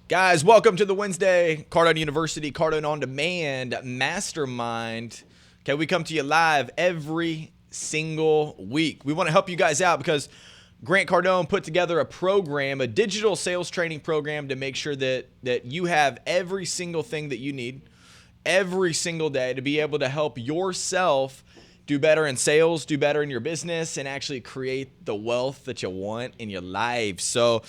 Guys, welcome to the Wednesday Cardone University, Cardone On Demand Mastermind. Okay, we come to you live every single week. We want to help you guys out because Grant Cardone put together a program, a digital sales training program to make sure that you have every single thing that you need every single day to be able to help yourself do better in sales, do better in your business, and actually create the wealth that you want in your life. So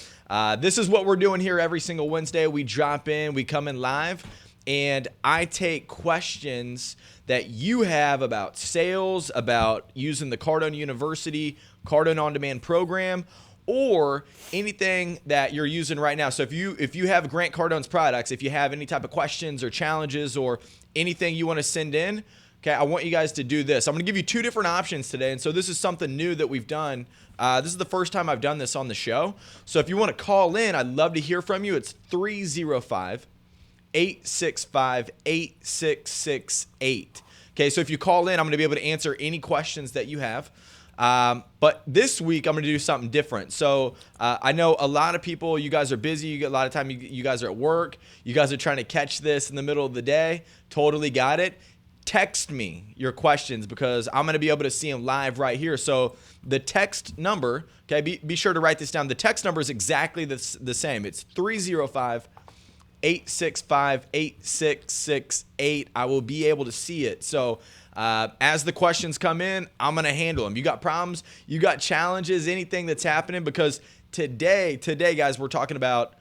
this is what we're doing here every single Wednesday. We drop in, we come in live, and I take questions that you have about sales, about using the Cardone University, Cardone On Demand program, or anything that you're using right now. So if you have Grant Cardone's products, if you have any type of questions or challenges or anything you want to send in, okay, I want you guys to do this. I'm going to give you two different options today. And so this is something new that we've done. This is the first time I've done this on the show. So if you want to call in, I'd love to hear from you. It's 305-865-8668. Okay, so if you call in, I'm going to be able to answer any questions that you have. But this week, I'm going to do something different. So I know a lot of people, you guys are busy. You get a lot of time. You guys are at work. You guys are trying to catch this in the middle of the day. Totally got it. Text me your questions because I'm going to be able to see them live right here. So the text number, okay, be sure to write this down. The text number is exactly the same. It's 305-865-8668. I will be able to see it. So as the questions come in, I'm going to handle them. You got problems, you got challenges, anything that's happening, because today, guys, we're talking about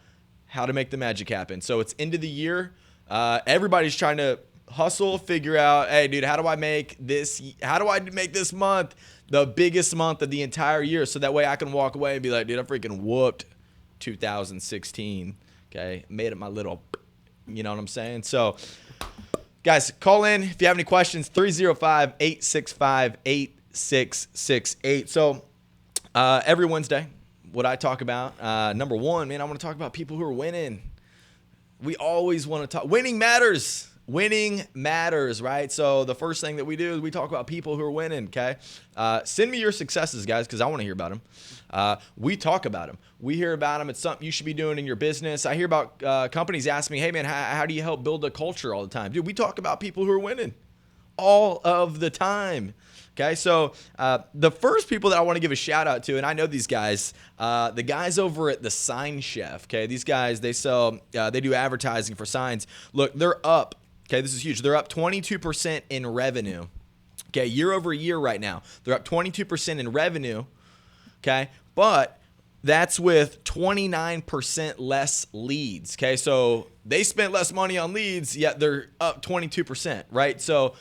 how to make the magic happen. So it's end of the year. Everybody's trying to hustle, figure out, hey, dude, how do I make this month the biggest month of the entire year? So that way I can walk away and be like, dude, I freaking whooped 2016. Okay. Made it my little, you know what I'm saying? So guys, call in if you have any questions, 305-865-8668. So every Wednesday, what I talk about, number one, man, I want to talk about people who are winning. We always want to talk. Winning matters. Winning matters, right? So the first thing that we do is we talk about people who are winning, okay? Send me your successes, guys, because I want to hear about them. We talk about them. We hear about them. It's something you should be doing in your business. I hear about companies ask me, hey, man, how do you help build a culture all the time? Dude, we talk about people who are winning all of the time. Okay, so the first people that I want to give a shout out to, and I know these guys, the guys over at the Sign Chef. Okay, these guys, they sell, they do advertising for signs. Look, they're up. Okay, this is huge. They're up 22% in revenue. Okay, year over year right now. They're up 22% in revenue. Okay, but that's with 29% less leads. Okay, so they spent less money on leads, yet they're up 22%, right? So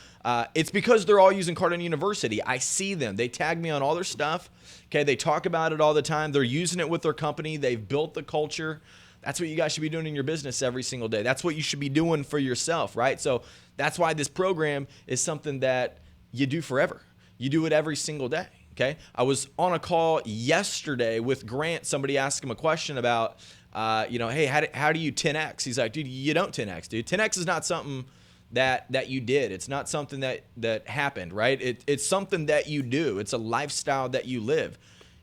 it's because they're all using Cardone University. I see them. They tag me on all their stuff. Okay, they talk about it all the time. They're using it with their company. They've built the culture. That's what you guys should be doing in your business every single day. That's what you should be doing for yourself, right? So that's why this program is something that you do forever. You do it every single day, okay? I was on a call yesterday with Grant. Somebody asked him a question about, hey, how do you 10X? He's like, dude, you don't 10X, dude. 10X is not something that you did. It's not something that happened, right? It's something that you do. It's a lifestyle that you live.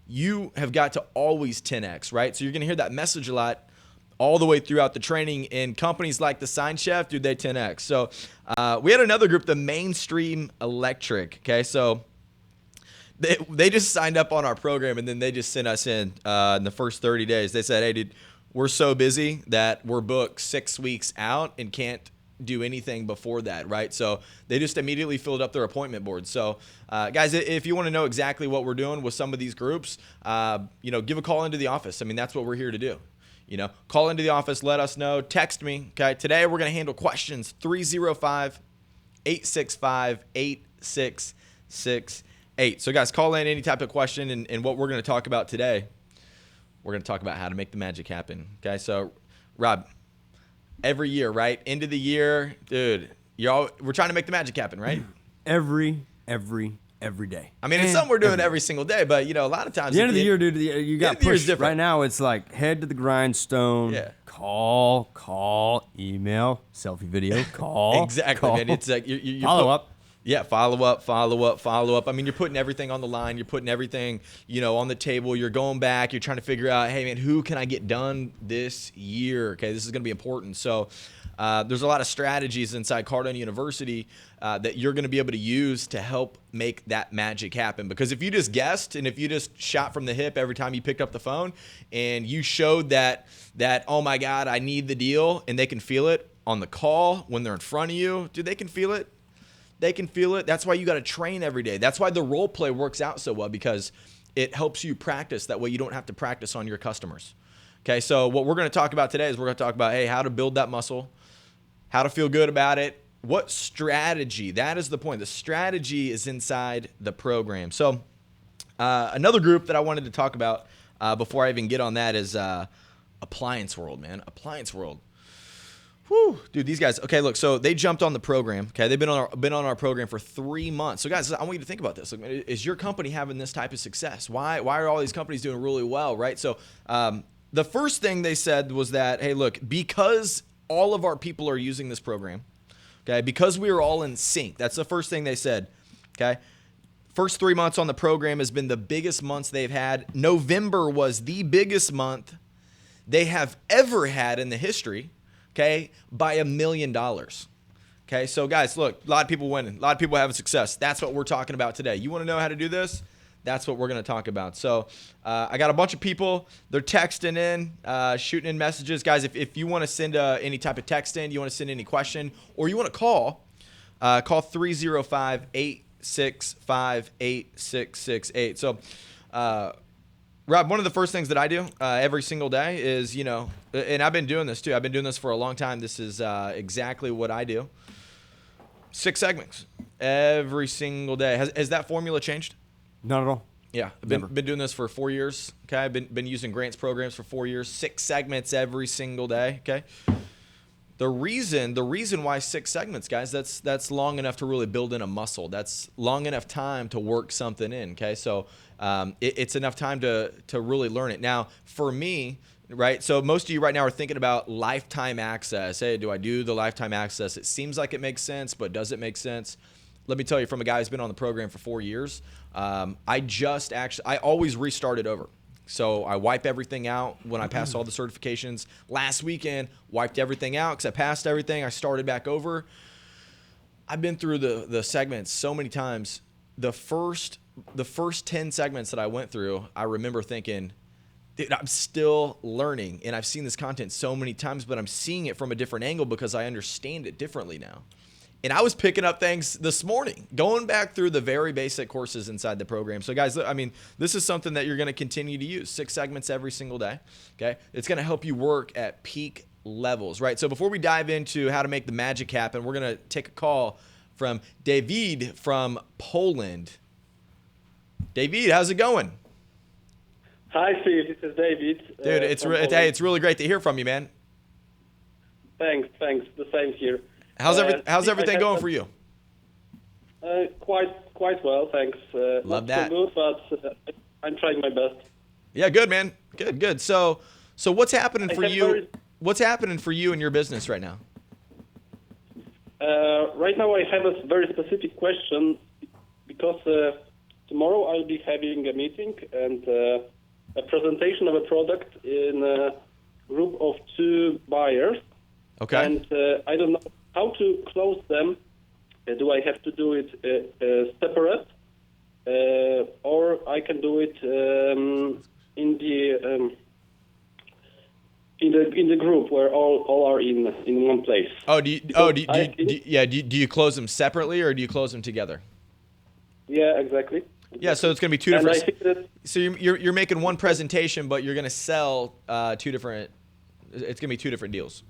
You have got to always 10X, right? So you're going to hear that message a lot all the way throughout the training. In companies like the Sign Chef, dude, they 10X. So we had another group, the Mainstream Electric. Okay, so they just signed up on our program, and then they just sent us in the first 30 days. They said, hey, dude, we're so busy that we're booked 6 weeks out and can't do anything before that, right? So they just immediately filled up their appointment board. So guys, if you want to know exactly what we're doing with some of these groups, give a call into the office. I mean, that's what we're here to do. Call into the office, let us know, text me. Okay, today we're going to handle questions 305-865-8668. So guys, call in any type of question, and what we're going to talk about today, we're going to talk about how to make the magic happen. Okay, so Rob, every year, right? End of the year, dude, we're trying to make the magic happen, right? Every day. I mean, it's something we're doing every single day, but a lot of times at the end of the year, dude, you got pushed. Right now, it's like head to the grindstone. Yeah. Call, email, selfie video, call. Exactly, call. man. It's like you follow up. Yeah, follow up. I mean, you're putting everything on the line. You're putting everything, on the table. You're going back. You're trying to figure out, hey, man, who can I get done this year? Okay, this is going to be important. So there's a lot of strategies inside Cardone University that you're going to be able to use to help make that magic happen. Because if you just guessed and if you just shot from the hip every time you picked up the phone and you showed that oh, my God, I need the deal, and they can feel it on the call when they're in front of you, dude, they can feel it. They can feel it. That's why you got to train every day. That's why the role play works out so well, because it helps you practice. That way you don't have to practice on your customers. Okay, so what we're going to talk about today is we're going to talk about, hey, how to build that muscle, how to feel good about it, what strategy. That is the point. The strategy is inside the program. So another group that I wanted to talk about before I even get on that is Appliance World, man. Appliance World. Whew, dude, these guys. Okay, look, so they jumped on the program. Okay, they've been on our program for 3 months. So, guys, I want you to think about this. Like, is your company having this type of success? Why are all these companies doing really well, right? So, the first thing they said was that, hey, look, because all of our people are using this program, okay, because we are all in sync. That's the first thing they said. Okay, first 3 months on the program has been the biggest months they've had. November was the biggest month they have ever had in the history. Okay, by $1 million. Okay, so guys, look, a lot of people winning, a lot of people having success. That's what we're talking about today. You want to know how to do this? That's what we're going to talk about. So I got a bunch of people. They're texting in, shooting in messages. Guys, if you want to send any type of text in, you want to send any question, or you want to call 305-865-8668. So Rob, one of the first things that I do every single day is, and I've been doing this too. I've been doing this for a long time. This is exactly what I do. 6 segments every single day. Has that formula changed? Not at all. Yeah, I've been doing this for 4 years. Okay, I've been using Grant's programs for 4 years. 6 segments every single day. Okay. The reason why 6 segments, guys, that's long enough to really build in a muscle. That's long enough time to work something in. Okay, so it's enough time to really learn it. Now, for me, right, so most of you right now are thinking about lifetime access. Hey, do I do the lifetime access? It seems like it makes sense, but does it make sense? Let me tell you, from a guy who's been on the program for 4 years, I always restart it over. So I wipe everything out when I pass all the certifications. Last weekend, wiped everything out because I passed everything. I started back over. I've been through the segments so many times. The first 10 segments that I went through, I remember thinking, dude, I'm still learning. And I've seen this content so many times, but I'm seeing it from a different angle because I understand it differently now. And I was picking up things this morning, going back through the very basic courses inside the program. So guys, I mean, this is something that you're going to continue to use. 6 segments every single day. Okay. It's going to help you work at peak levels, right? So before we dive into how to make the magic happen, we're going to take a call from David from Poland. David, how's it going? Hi, Steve. This is David. Dude, it's really great to hear from you, man. Thanks. The same here. How's everything going for you? Quite well, thanks. Love that. Not so good, but I'm trying my best. Yeah, good, man. Good. So what's happening for you? What's happening for you in your business right now? Right now, I have a very specific question because tomorrow I'll be having a meeting and a presentation of a product in a group of 2 buyers. Okay. And I don't know how to close them. Do I have to do it separate, or I can do it in the group where all are in one place? Do you close them separately or do you close them together? Yeah, exactly. Yeah, so it's going to be 2 different. So you're making one presentation, but you're going to sell 2 different. It's going to be 2 different deals.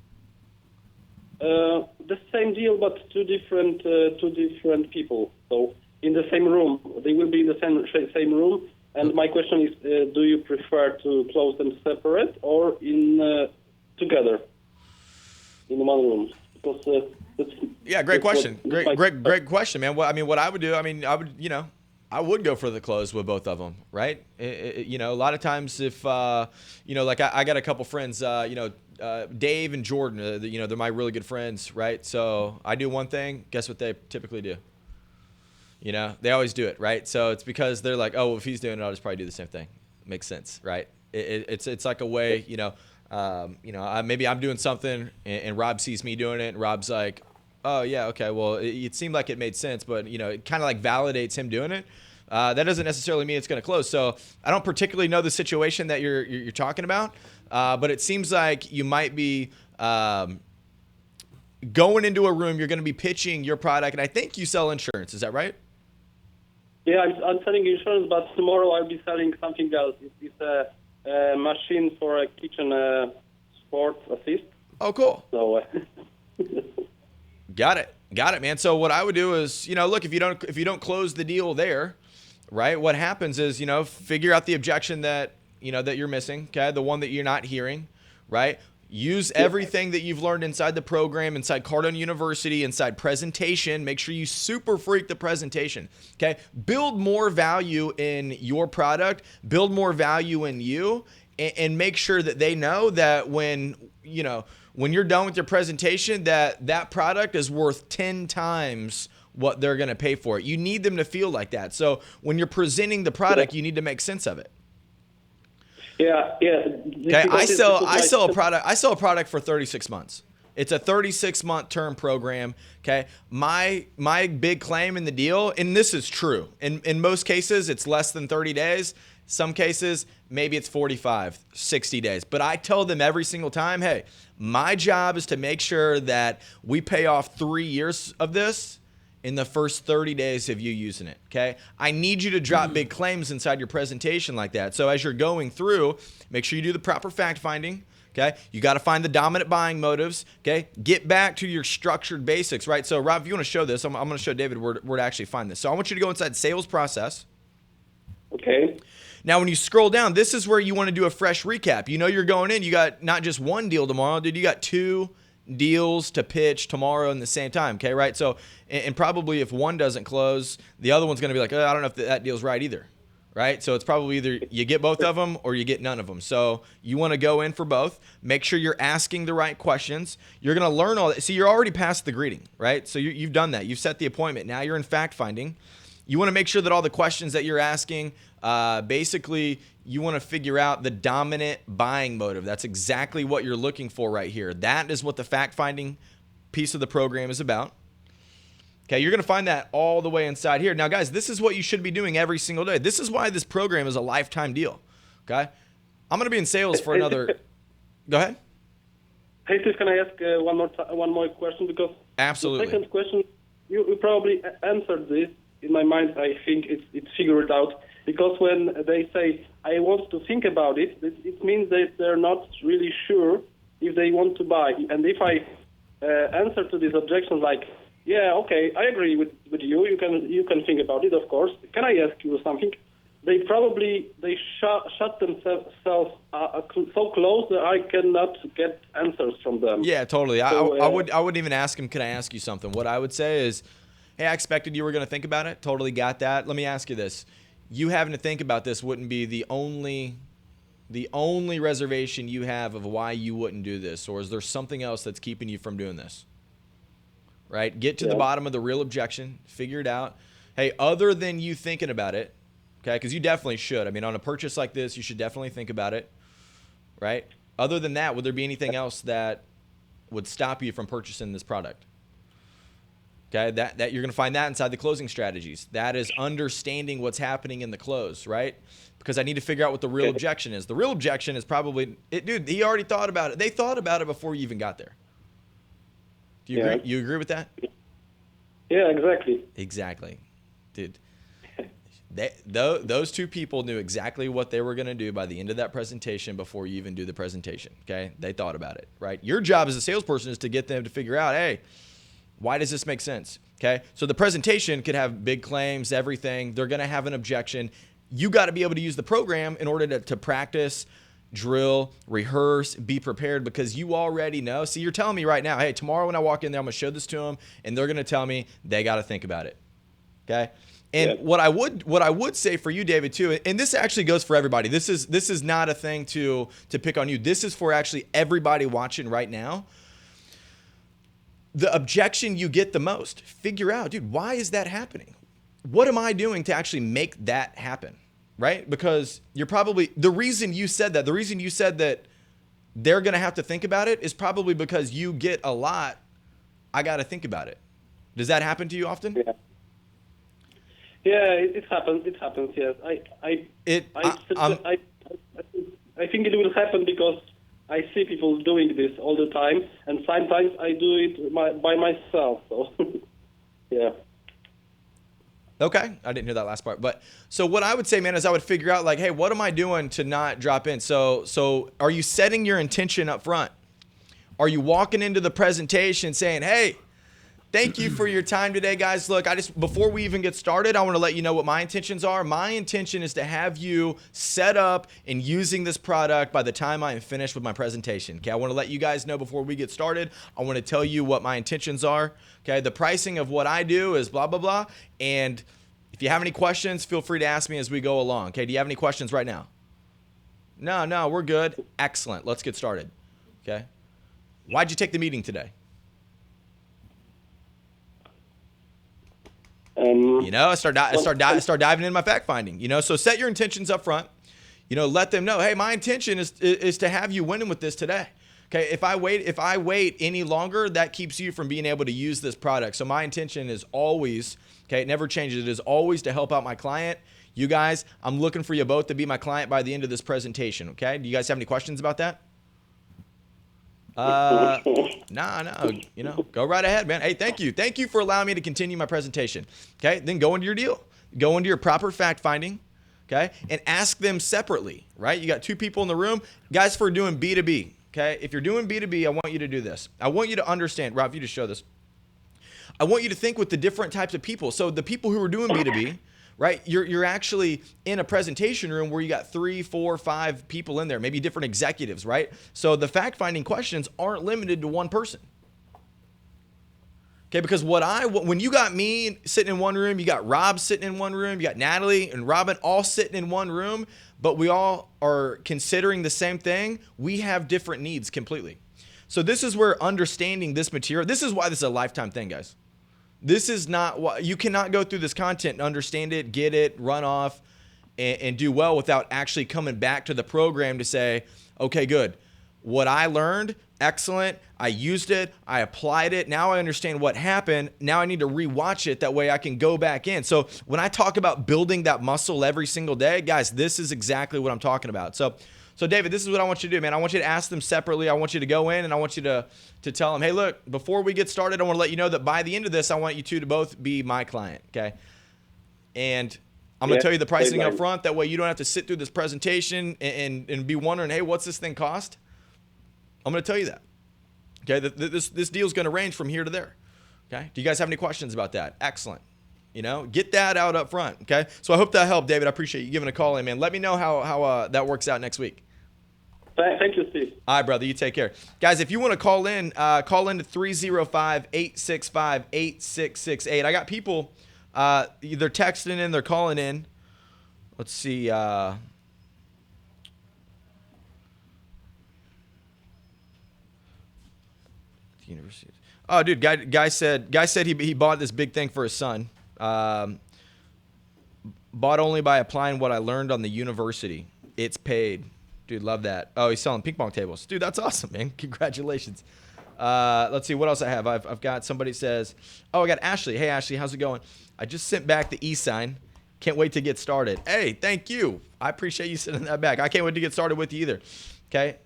The same deal, but two different people. So in the same room, they will be in the same room. And my question is, do you prefer to close them separate or in together in one room? Because great question. Great question, man. What I would do, I would go for the close with both of them, right? A lot of times if like I got a couple friends, Dave and Jordan, they're my really good friends, right? So I do one thing. Guess what they typically do? You know, they always do it, right? So it's because they're like, oh, well, if he's doing it, I'll just probably do the same thing. Makes sense, right? It's like a way, maybe I'm doing something and Rob sees me doing it, and Rob's like, oh yeah, okay, well, it seemed like it made sense, but it kind of like validates him doing it. That doesn't necessarily mean it's going to close. So I don't particularly know the situation that you're talking about, but it seems like you might be going into a room. You're going to be pitching your product, and I think you sell insurance. Is that right? Yeah, I'm selling insurance, but tomorrow I'll be selling something else. It's a machine for a kitchen sports assist. Oh, cool. So. Got it, man. So what I would do is, look, if you don't close the deal there, right? What happens is, figure out the objection that that you're missing. Okay, the one that you're not hearing, right? Use everything that you've learned inside the program, inside Cardone University, inside presentation. Make sure you super freak the presentation. Okay, build more value in your product, build more value in you, and make sure that they know that when you're done with your presentation, that product is worth 10 times what they're going to pay for it. You need them to feel like that. So when you're presenting the product, you need to make sense of it. Yeah. Okay, I sell a product for 36 months. It's a 36-month term program. Okay, my big claim in the deal, and this is true. In most cases, it's less than 30 days. Some cases, maybe it's 45, 60 days. But I tell them every single time, hey, my job is to make sure that we pay off 3 years of this in the first 30 days of you using it, okay? I need you to drop big claims inside your presentation like that. So as you're going through, make sure you do the proper fact finding, okay? You got to find the dominant buying motives, okay? Get back to your structured basics, right? So Rob, if you want to show this, I'm going to show David where to actually find this. So I want you to go inside sales process. Okay. Now, when you scroll down, this is where you want to do a fresh recap. You're going in, you got not just one deal tomorrow, dude, you got 2 deals to pitch tomorrow in the same time, okay, right? So, and probably if one doesn't close, the other one's going to be like, oh, I don't know if that deal's right either, right? So it's probably either you get both of them or you get none of them. So you want to go in for both. Make sure you're asking the right questions. You're going to learn all that. See, you're already past the greeting, right? So you've done that. You've set the appointment. Now you're in fact finding. You want to make sure that all the questions that you're asking, basically, you want to figure out the dominant buying motive. That's exactly what you're looking for right here. That is what the fact-finding piece of the program is about. Okay, you're going to find that all the way inside here. Now, guys, this is what you should be doing every single day. This is why this program is a lifetime deal. Okay, I'm going to be in sales for another. Go ahead. Hey, Steve, can I ask one more question? Because absolutely. The second question, you probably answered this. In my mind, I think it's figured out. Because when they say, I want to think about it, it means that they're not really sure if they want to buy. And if I answer to these objections like, yeah, okay, I agree with you. You can think about it, of course. Can I ask you something? They shut themselves so close that I cannot get answers from them. Yeah, totally. So, I wouldn't even ask them, can I ask you something? What I would say is, hey, I expected you were going to think about it. Totally got that. Let me ask you this. You having to think about this wouldn't be the only reservation you have of why you wouldn't do this, or is there something else that's keeping you from doing this? Right? Get to the bottom of the real objection, figure it out. Hey, other than you thinking about it, okay, because you definitely should. I mean, on a purchase like this, you should definitely think about it, right? Other than that, would there be anything else that would stop you from purchasing this product? Okay, that you're going to find that inside the closing strategies. That is understanding what's happening in the close, right? Because I need to figure out what the real objection is. The real objection is probably, dude, he already thought about it. They thought about it before you even got there. Do you agree? You agree with that? Yeah, exactly. Exactly. Dude, those 2 people knew exactly what they were going to do by the end of that presentation before you even do the presentation, okay? They thought about it, right? Your job as a salesperson is to get them to figure out, hey, why does this make sense? Okay, so the presentation could have big claims, everything. They're going to have an objection. You got to be able to use the program in order to practice, drill, rehearse, be prepared, because you already know. See, you're telling me right now, hey, tomorrow when I walk in there, I'm going to show this to them, and they're going to tell me they got to think about it. Okay, and what I would say for you, David, too, and this actually goes for everybody. This is not a thing to pick on you. This is for actually everybody watching right now. The objection you get the most, figure out, dude, why is that happening? what am I doing to actually make that happen? Right? Because you're probably, the reason you said that they're going to have to think about it is probably because you get a lot, I got to think about it. Does that happen to you often? Yeah, it happens. Yes, I think it will happen because I see people doing this all the time, and sometimes I do it by myself. So, yeah. Okay, I didn't hear that last part. But so what I would say, man, is I would figure out like, hey, what am I doing to not drop in? So are you setting your intention up front? Are you walking into the presentation saying, hey, thank you for your time today, guys. Look, before we even get started, I want to let you know what my intentions are. My intention is to have you set up and using this product by the time I am finished with my presentation. Okay, I want to let you guys know before we get started. I want to tell you what my intentions are. Okay, the pricing of what I do is blah, blah, blah. And if you have any questions, feel free to ask me as we go along. Okay, do you have any questions right now? No, we're good. Excellent. Let's get started. Okay. Why'd you take the meeting today? I start diving into my fact finding. So set your intentions up front. Let them know, hey, my intention is to have you winning with this today. Okay, if I wait any longer, that keeps you from being able to use this product. So my intention is always, okay, it never changes. It is always to help out my client. You guys, I'm looking for you both to be my client by the end of this presentation. Okay, do you guys have any questions about that? No, go right ahead, man. Hey, thank you for allowing me to continue my presentation. Okay, then go into your deal, go into your proper fact finding, okay, and ask them separately, right? You got two people in the room, guys, for doing B2B, okay? If you're doing B2B, I want you to do this. I want you to understand, Rob, if you just show this, I want you to think with the different types of people. So the people who are doing B2B, right? You're actually in a presentation room where you got 3, 4, 5 people in there, maybe different executives, right? So the fact-finding questions aren't limited to one person. Okay, because when you got me sitting in one room, you got Rob sitting in one room, you got Natalie and Robin all sitting in one room, but we all are considering the same thing. We have different needs completely. So this is where understanding this material, this is why this is a lifetime thing, guys. This is not what you cannot go through this content and understand it, get it, run off, and do well without actually coming back to the program to say, okay, good. What I learned, excellent. I used it. I applied it. Now I understand what happened. Now I need to rewatch it. That way I can go back in. So when I talk about building that muscle every single day, guys, this is exactly what I'm talking about. So David, this is what I want you to do, man. I want you to ask them separately. I want you to go in and I want you to tell them, hey, look, before we get started, I want to let you know that by the end of this, I want you two to both be my client, okay? And I'm going to tell you the pricing up front. That way you don't have to sit through this presentation and be wondering, hey, what's this thing cost? I'm going to tell you that, okay? This deal is going to range from here to there, okay? Do you guys have any questions about that? Excellent. Get that out up front, okay? So I hope that helped, David. I appreciate you giving a call in, man. Let me know how that works out next week. Thank you, Steve. All right, brother. You take care. Guys, if you want to call in to 305-865-8668. I got people either texting in, they're calling in. Let's see. University. Oh, dude, guy said he bought this big thing for his son. Bought only by applying what I learned on the university. It's paid. Dude, love that. Oh, he's selling ping pong tables. Dude, that's awesome, man. Congratulations. Let's see what else I have. I've got somebody says, oh, I got Ashley. Hey, Ashley, how's it going? I just sent back the e-sign. Can't wait to get started. Hey, thank you. I appreciate you sending that back. I can't wait to get started with you either. Okay.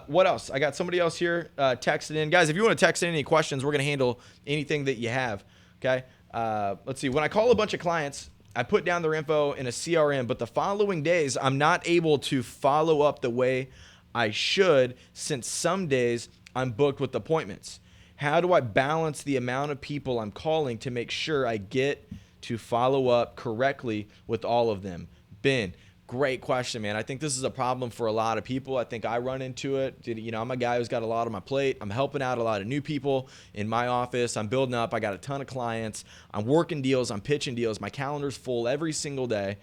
What else? I got somebody else here texting in. Guys, if you want to text in any questions, we're going to handle anything that you have. Okay. Let's see. When I call a bunch of clients, I put down their info in a CRM, but the following days, I'm not able to follow up the way I should since some days I'm booked with appointments. How do I balance the amount of people I'm calling to make sure I get to follow up correctly with all of them? Ben, great question, man. I think this is a problem for a lot of people. I think I run into it. I'm a guy who's got a lot on my plate. I'm helping out a lot of new people in my office. I'm building up. I got a ton of clients. I'm working deals. I'm pitching deals. My calendar's full every single day.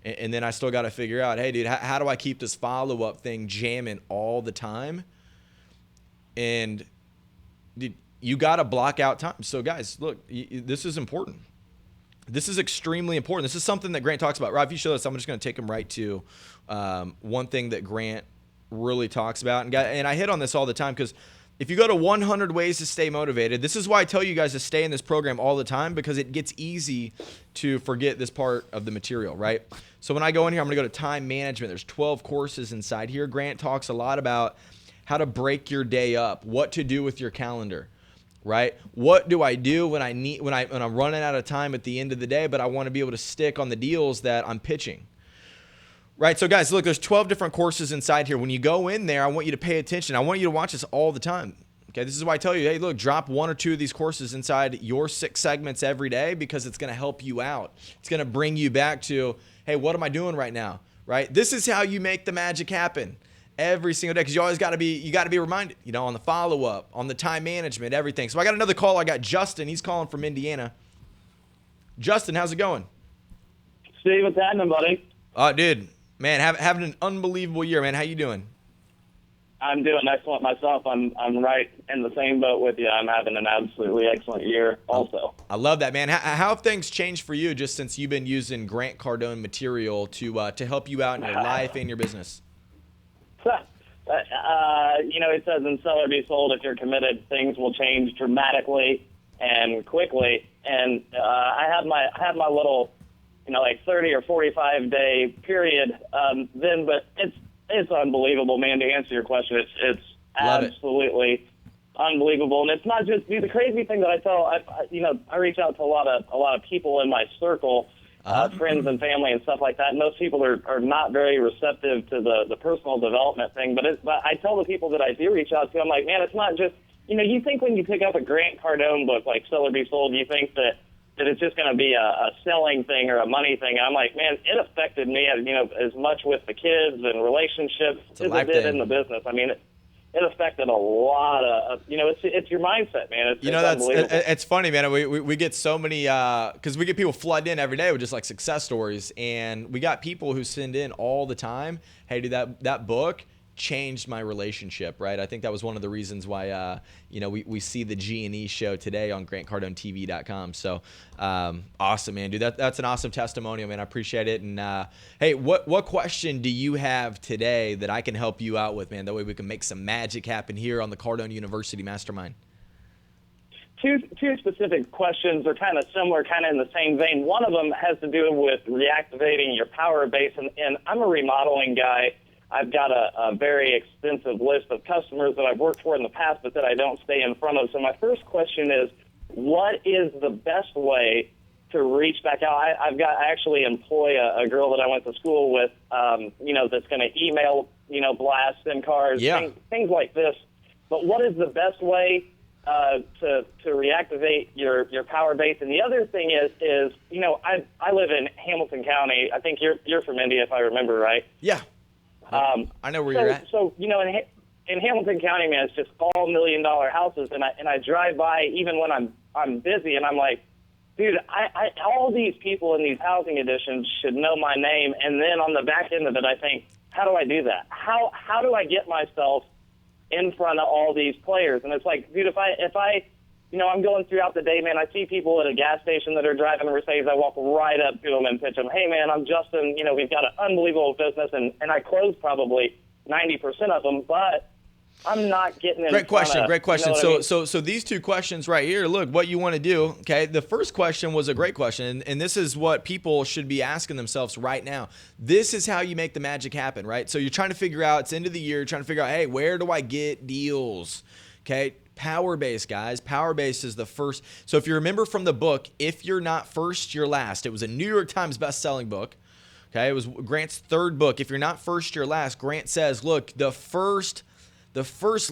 And then I still got to figure out, hey, dude, how do I keep this follow-up thing jamming all the time? And dude, you got to block out time. So, guys, look, this is important. This is extremely important. This is something that Grant talks about. Rob, if you show this, I'm just going to take him right to one thing that Grant really talks about. And I hit on this all the time because if you go to 100 ways to stay motivated, this is why I tell you guys to stay in this program all the time, because it gets easy to forget this part of the material, right? So when I go in here, I'm going to go to time management. There's 12 courses inside here. Grant talks a lot about how to break your day up, what to do with your calendar. Right? What do I do when I'm running out of time at the end of the day, but I want to be able to stick on the deals that I'm pitching? Right? So guys, look, there's 12 different courses inside here. When you go in there, I want you to pay attention. I want you to watch this all the time. Okay? This is why I tell you, hey, look, drop 1 or 2 of these courses inside your 6 segments every day, because it's going to help you out. It's going to bring you back to, hey, what am I doing right now? Right? This is how you make the magic happen. Every single day, because you always got to be reminded, on the follow-up, on the time management, everything. So I got another call. I got Justin. He's calling from Indiana. Justin, how's it going? Steve, what's happening, buddy? Dude, man, having an unbelievable year, man. How you doing? I'm doing excellent myself. I'm right in the same boat with you. I'm having an absolutely excellent year also. I love that, man. How have things changed for you just since you've been using Grant Cardone material to help you out in your life and your business? It says in Sell or Be Sold, if you're committed, things will change dramatically and quickly. And I had my little, 30 or 45 day period then, but it's unbelievable, man. To answer your question, it's absolutely unbelievable. And it's not just the crazy thing that I tell. I reach out to a lot of people in my circle. Friends and family and stuff like that. And those people are not very receptive to the personal development thing. But I tell the people that I do reach out to, I'm like, man, it's not just, you think when you pick up a Grant Cardone book like Sell or Be Sold, you think that it's just going to be a selling thing or a money thing. I'm like, man, it affected me, as much with the kids and relationships as it did in the business. I mean, it affected a lot of, it's your mindset, man. It's funny, man. We get so many, because we get people flood in every day with just like success stories, and we got people who send in all the time, hey, dude, that book changed my relationship, right? I think that was one of the reasons why, we see the G&E show today on GrantCardoneTV.com. So, awesome, man, dude. That's an awesome testimonial, man. I appreciate it. And, hey, what question do you have today that I can help you out with, man? That way we can make some magic happen here on the Cardone University Mastermind. Two specific questions are kind of similar, kind of in the same vein. One of them has to do with reactivating your power base. And I'm a remodeling guy. I've got a very extensive list of customers that I've worked for in the past, but that I don't stay in front of. So my first question is, what is the best way to reach back out? I actually employ a girl that I went to school with, that's going to email, blast, send cards, things like this. But what is the best way to reactivate your power base? And the other thing is I live in Hamilton County. I think you're from India, if I remember right. Yeah. I know where you're at. So, in Hamilton County, man, it's just all $1 million houses, and I drive by even when I'm busy, and I'm like, dude, I all these people in these housing additions should know my name. And then on the back end of it, I think, how do I do that? How do I get myself in front of all these players? And it's like, dude, if I I'm going throughout the day, man, I see people at a gas station that are driving a Mercedes. I walk right up to them and pitch them, hey, man, I'm Justin. We've got an unbelievable business, and I close probably 90% of them, but I'm not getting in. Great question. So these two questions right here, look, what you want to do, okay? The first question was a great question, and this is what people should be asking themselves right now. This is how you make the magic happen, right? So you're trying to figure out, it's end of the year, you're trying to figure out, hey, where do I get deals, okay? Power base, guys. Power base is the first. So if you remember from the book, If You're Not First, You're Last. It was a New York Times best-selling book. Okay, it was Grant's third book. If you're not first, you're last. Grant says, look, the first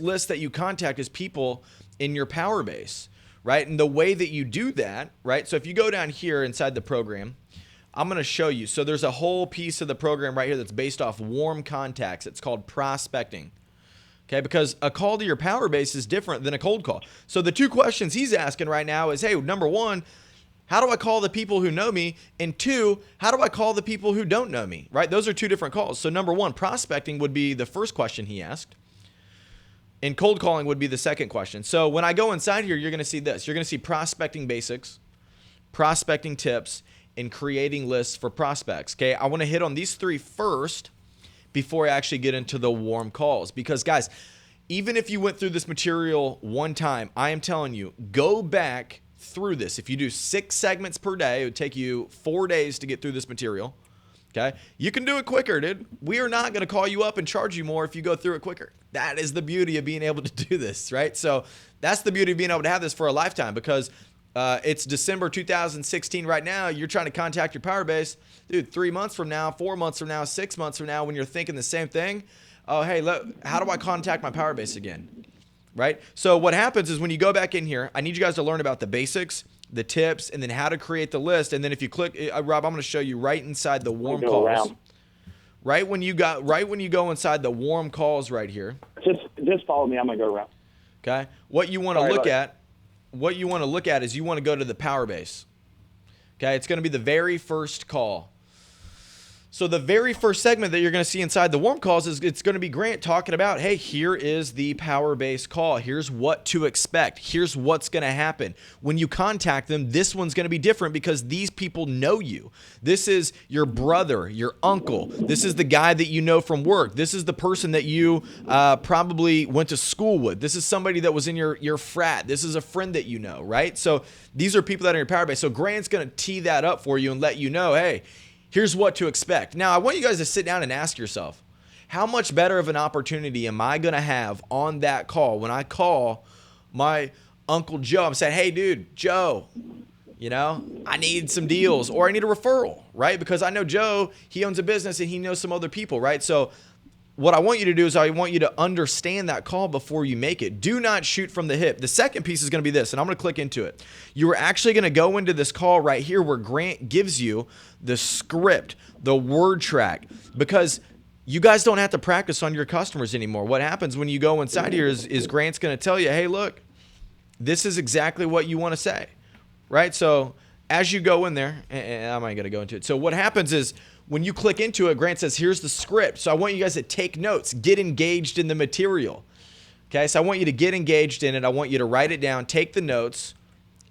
list that you contact is people in your power base, right? And the way that you do that, right? So if you go down here inside the program, I'm going to show you. So there's a whole piece of the program right here that's based off warm contacts. It's called prospecting. Okay, because a call to your power base is different than a cold call. So the two questions he's asking right now is, hey, number one, how do I call the people who know me? And two, how do I call the people who don't know me, right? Those are two different calls. So number one, prospecting would be the first question he asked. And cold calling would be the second question. So when I go inside here, you're going to see this. You're going to see prospecting basics, prospecting tips, and creating lists for prospects. Okay, I want to hit on these 3 first before I actually get into the warm calls. Because guys, even if you went through this material one time, I am telling you, go back through this. If you do 6 segments per day, it would take you 4 days to get through this material. Okay, you can do it quicker, dude. We are not going to call you up and charge you more if you go through it quicker. That is the beauty of being able to do this, right? So that's the beauty of being able to have this for a lifetime, because it's December 2016 right now. You're trying to contact your power base. Dude, 3 months from now, 4 months from now, 6 months from now, when you're thinking the same thing, oh, hey, look, how do I contact my power base again, right? So what happens is when you go back in here, I need you guys to learn about the basics, the tips, and then how to create the list. And then if you click, Rob, I'm going to show you right inside the warm calls. Right when you go inside the warm calls right here. Just follow me. I'm going to go around. Okay. What you want to look at is you want to go to the power base. Okay. It's going to be the very first call. So the very first segment that you're going to see inside the warm calls is it's going to be Grant talking about, hey, here is the power base call. Here's what to expect. Here's what's going to happen. When you contact them, this one's going to be different because these people know you. This is your brother, your uncle. This is the guy that you know from work. This is the person that you probably went to school with. This is somebody that was in your frat. This is a friend that you know, right? So these are people that are in your power base. So Grant's going to tee that up for you and let you know, hey, here's what to expect. Now, I want you guys to sit down and ask yourself, how much better of an opportunity am I going to have on that call when I call my Uncle Joe? I'm saying, hey, dude, Joe, I need some deals or I need a referral, right? Because I know Joe, he owns a business and he knows some other people, right? So what I want you to do is I want you to understand that call before you make it. Do not shoot from the hip. The second piece is going to be this, and I'm going to click into it. You are actually going to go into this call right here where Grant gives you the script, the word track, because you guys don't have to practice on your customers anymore. What happens when you go inside here is Grant's going to tell you, hey, look, this is exactly what you want to say, right? So as you go in there, and I'm not going to go into it. So what happens is, when you click into it, Grant says, here's the script. So I want you guys to take notes, get engaged in the material. Okay, so I want you to get engaged in it. I want you to write it down, take the notes,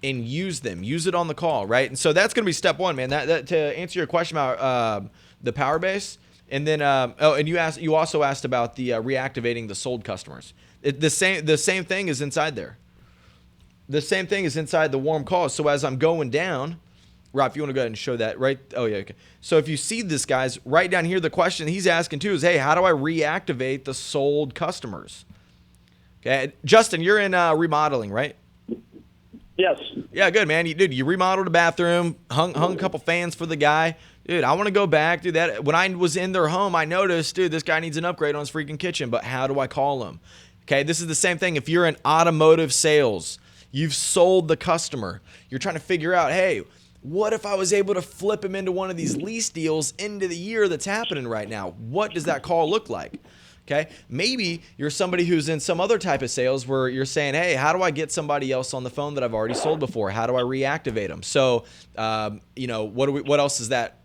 and use them. Use it on the call, right? And so that's going to be step 1, man. That to answer your question about the power base. And then, and you also asked about the reactivating the sold customers. The same thing is inside there. The same thing is inside the warm calls. So as I'm going down, Rob, if you want to go ahead and show that, right? Oh, yeah, okay. So if you see this, guys, right down here, the question he's asking too is, hey, how do I reactivate the sold customers? Okay, Justin, you're in remodeling, right? Yes. Yeah, good, man. You remodeled a bathroom, hung a couple fans for the guy. Dude, I want to go back. Dude, when I was in their home, I noticed, dude, this guy needs an upgrade on his freaking kitchen, but how do I call him? Okay, this is the same thing. If you're in automotive sales, you've sold the customer. You're trying to figure out, hey, what if I was able to flip him into one of these lease deals into the year that's happening right now? What does that call look like? Okay, maybe you're somebody who's in some other type of sales where you're saying, hey, how do I get somebody else on the phone that I've already sold before? How do I reactivate them? So, what else is that?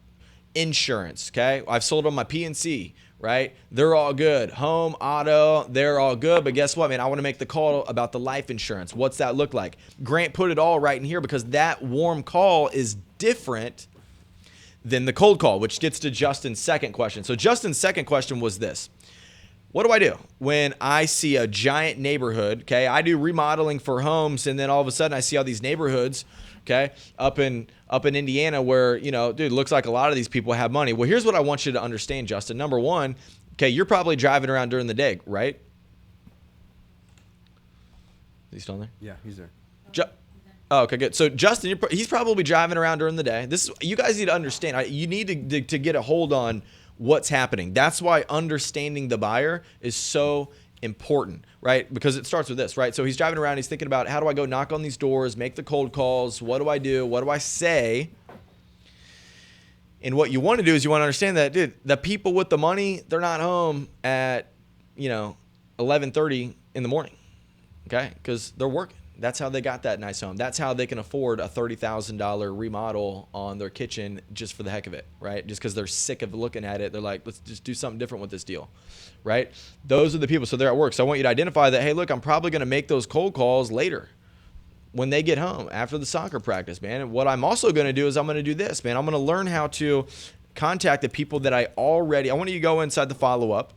Insurance, okay? I've sold them my PNC, right? They're all good. Home, auto, they're all good. But guess what, man? I want to make the call about the life insurance. What's that look like? Grant put it all right in here because that warm call is different than the cold call, which gets to Justin's second question. So Justin's second question was this. What do I do when I see a giant neighborhood? Okay, I do remodeling for homes, and then all of a sudden I see all these neighborhoods, okay, up in Indiana where, dude, looks like a lot of these people have money. Well, here's what I want you to understand, Justin. Number one, okay, you're probably driving around during the day, right? Is he still there? Yeah, he's there. Oh, okay, good. So Justin, he's probably driving around during the day. You guys need to understand. You need to get a hold on what's happening. That's why understanding the buyer is so important, right? Because it starts with this, right? So he's driving around, he's thinking about, how do I go knock on these doors, make the cold calls? What do I do? What do I say? And what you want to do is you want to understand that, dude, the people with the money, they're not home at, 11:30 in the morning, okay? Because they're working. That's how they got that nice home. That's how they can afford a $30,000 remodel on their kitchen just for the heck of it, right? Just because they're sick of looking at it. They're like, let's just do something different with this deal, right? Those are the people. So they're at work. So I want you to identify that, hey, look, I'm probably going to make those cold calls later. when they get home after the soccer practice, man. And what I'm also going to do is I'm going to do this, man. I'm going to learn how to contact the people that I want you to go inside the follow-up.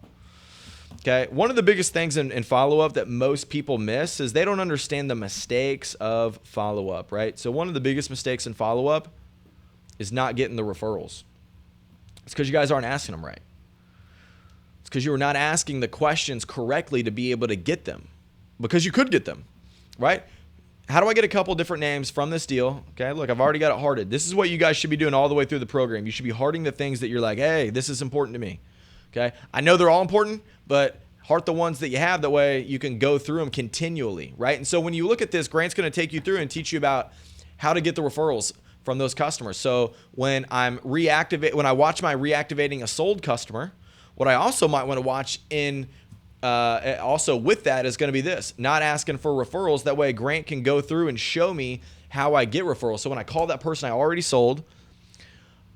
Okay. One of the biggest things in follow-up that most people miss is they don't understand the mistakes of follow-up, right? So one of the biggest mistakes in follow-up is not getting the referrals. It's because you guys aren't asking them right. It's because you are not asking the questions correctly to be able to get them, because you could get them, right? How do I get a couple different names from this deal? Okay, look, I've already got it hearted. This is what you guys should be doing all the way through the program. You should be hearting the things that you're like, hey, this is important to me. Okay, I know they're all important, but heart the ones that you have. That way you can go through them continually, right? And so when you look at this, Grant's going to take you through and teach you about how to get the referrals from those customers. So when I watch my reactivating a sold customer, what I also might want to watch also with that is going to be this, not asking for referrals. That way Grant can go through and show me how I get referrals. So when I call that person I already sold,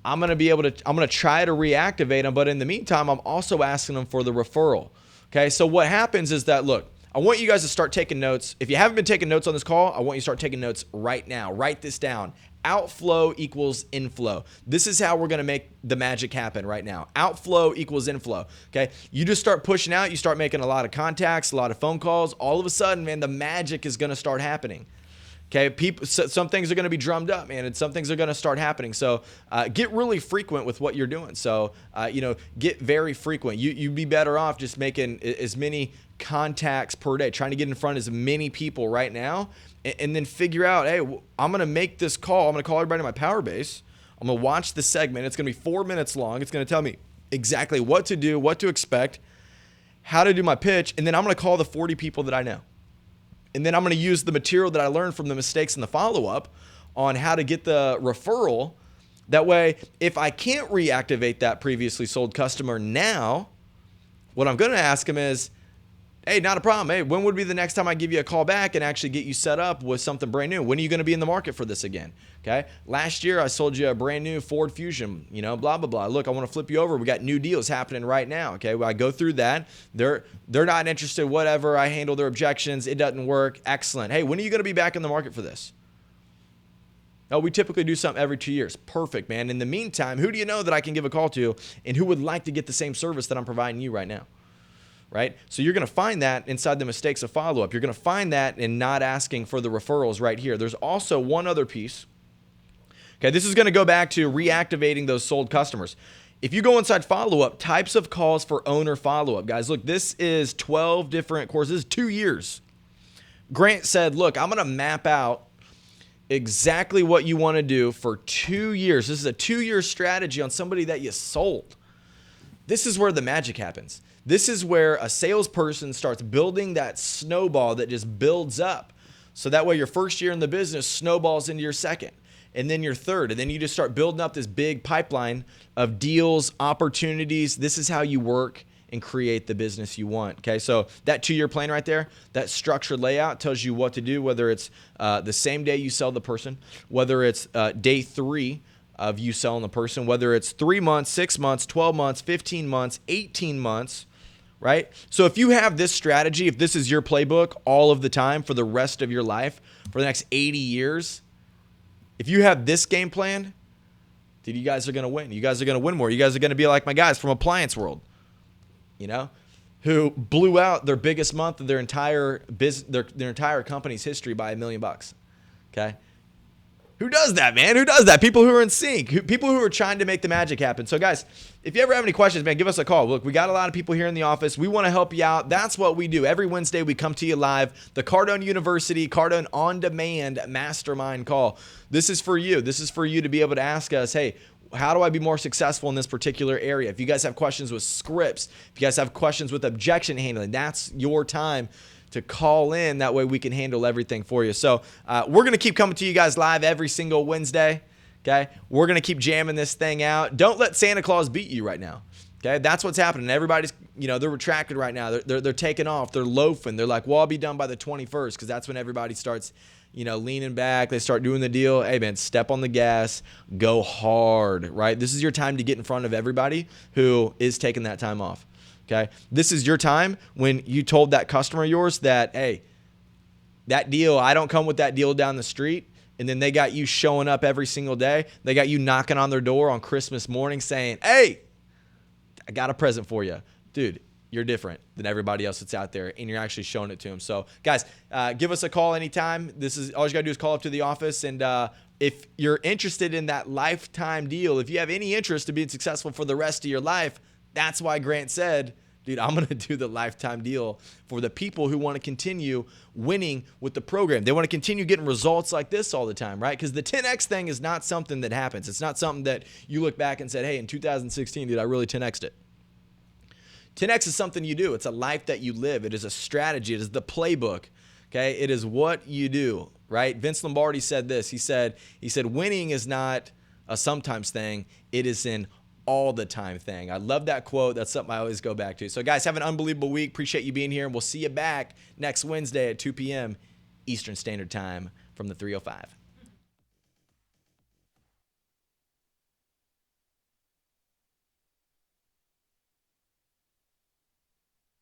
I'm going to try to reactivate them. But in the meantime, I'm also asking them for the referral. Okay. So what happens is that, look, I want you guys to start taking notes. If you haven't been taking notes on this call, I want you to start taking notes right now. Write this down. Outflow equals inflow. This is how we're going to make the magic happen right now. Outflow equals inflow. Okay. You just start pushing out. You start making a lot of contacts, a lot of phone calls. All of a sudden, man, the magic is going to start happening. Okay, some things are going to be drummed up, man, and some things are going to start happening. So get really frequent with what you're doing. So, get very frequent. You'd be better off just making as many contacts per day, trying to get in front of as many people right now, and then figure out, hey, I'm going to make this call. I'm going to call everybody in my power base. I'm going to watch the segment. It's going to be 4 minutes long. It's going to tell me exactly what to do, what to expect, how to do my pitch, and then I'm going to call the 40 people that I know. And then I'm going to use the material that I learned from the mistakes in the follow-up on how to get the referral. That way, if I can't reactivate that previously sold customer now, what I'm going to ask them is, hey, not a problem. Hey, when would be the next time I give you a call back and actually get you set up with something brand new? When are you going to be in the market for this again? Okay. Last year, I sold you a brand new Ford Fusion, blah, blah, blah. Look, I want to flip you over. We got new deals happening right now. Okay. Well, I go through that. They're not interested, whatever. I handle their objections. It doesn't work. Excellent. Hey, when are you going to be back in the market for this? Oh, we typically do something every 2 years. Perfect, man. In the meantime, who do you know that I can give a call to and who would like to get the same service that I'm providing you right now? Right? So you're going to find that inside the mistakes of follow-up. You're going to find that in not asking for the referrals right here. There's also one other piece. Okay, this is going to go back to reactivating those sold customers. If you go inside follow-up, types of calls for owner follow-up. Guys, look, this is 12 different courses. This is 2 years. Grant said, look, I'm going to map out exactly what you want to do for 2 years. This is a 2-year strategy on somebody that you sold. This is where the magic happens. This is where a salesperson starts building that snowball that just builds up. So that way your first year in the business snowballs into your second and then your third. And then you just start building up this big pipeline of deals, opportunities. This is how you work and create the business you want. Okay, so that 2-year plan right there, that structured layout tells you what to do, whether it's the same day you sell the person, whether it's day 3 of you selling the person, whether it's 3 months, 6 months, 12 months, 15 months, 18 months, right? So if you have this strategy, if this is your playbook all of the time for the rest of your life, for the next 80 years, if you have this game plan, dude, you guys are going to win. You guys are going to win more. You guys are going to be like my guys from Appliance World, who blew out their biggest month of their entire business, their entire company's history by $1 million. Okay. Who does that, man? Who does that? People who are in sync, people who are trying to make the magic happen. So guys, if you ever have any questions, man, give us a call. Look, we got a lot of people here in the office. We want to help you out. That's what we do. Every Wednesday, we come to you live. The Cardone University, Cardone On Demand Mastermind call. This is for you. This is for you to be able to ask us, hey, how do I be more successful in this particular area? If you guys have questions with scripts, if you guys have questions with objection handling, that's your time to call in. That way we can handle everything for you. So we're going to keep coming to you guys live every single Wednesday. Okay. We're going to keep jamming this thing out. Don't let Santa Claus beat you right now. Okay. That's what's happening. Everybody's, they're retracted right now. They're taking off. They're loafing. They're like, well, I'll be done by the 21st. Because that's when everybody starts, leaning back. They start doing the deal. Hey man, step on the gas, go hard, right? This is your time to get in front of everybody who is taking that time off. Okay. This is your time when you told that customer of yours that, hey, That deal, I don't come with that deal down the street, and then they got you showing up every single day. They got you knocking on their door on Christmas morning saying, hey, I got a present for you. Dude, you're different than everybody else that's out there, and you're actually showing it to them. So, guys, give us a call anytime. This is all you got to do is call up to the office, and if you're interested in that lifetime deal, if you have any interest in being successful for the rest of your life, that's why Grant said, dude, I'm going to do the lifetime deal for the people who want to continue winning with the program. They want to continue getting results like this all the time, right? Because the 10X thing is not something that happens. It's not something that you look back and said, hey, in 2016, dude, I really 10X'd it. 10X is something you do. It's a life that you live. It is a strategy. It is the playbook. Okay? It is what you do, right? Vince Lombardi said this. He said, winning is not a sometimes thing. It is an all the time thing. I love that quote. That's something I always go back to. So guys, have an unbelievable week. Appreciate you being here, and we'll see you back next Wednesday at 2 p.m. Eastern Standard Time from the 305.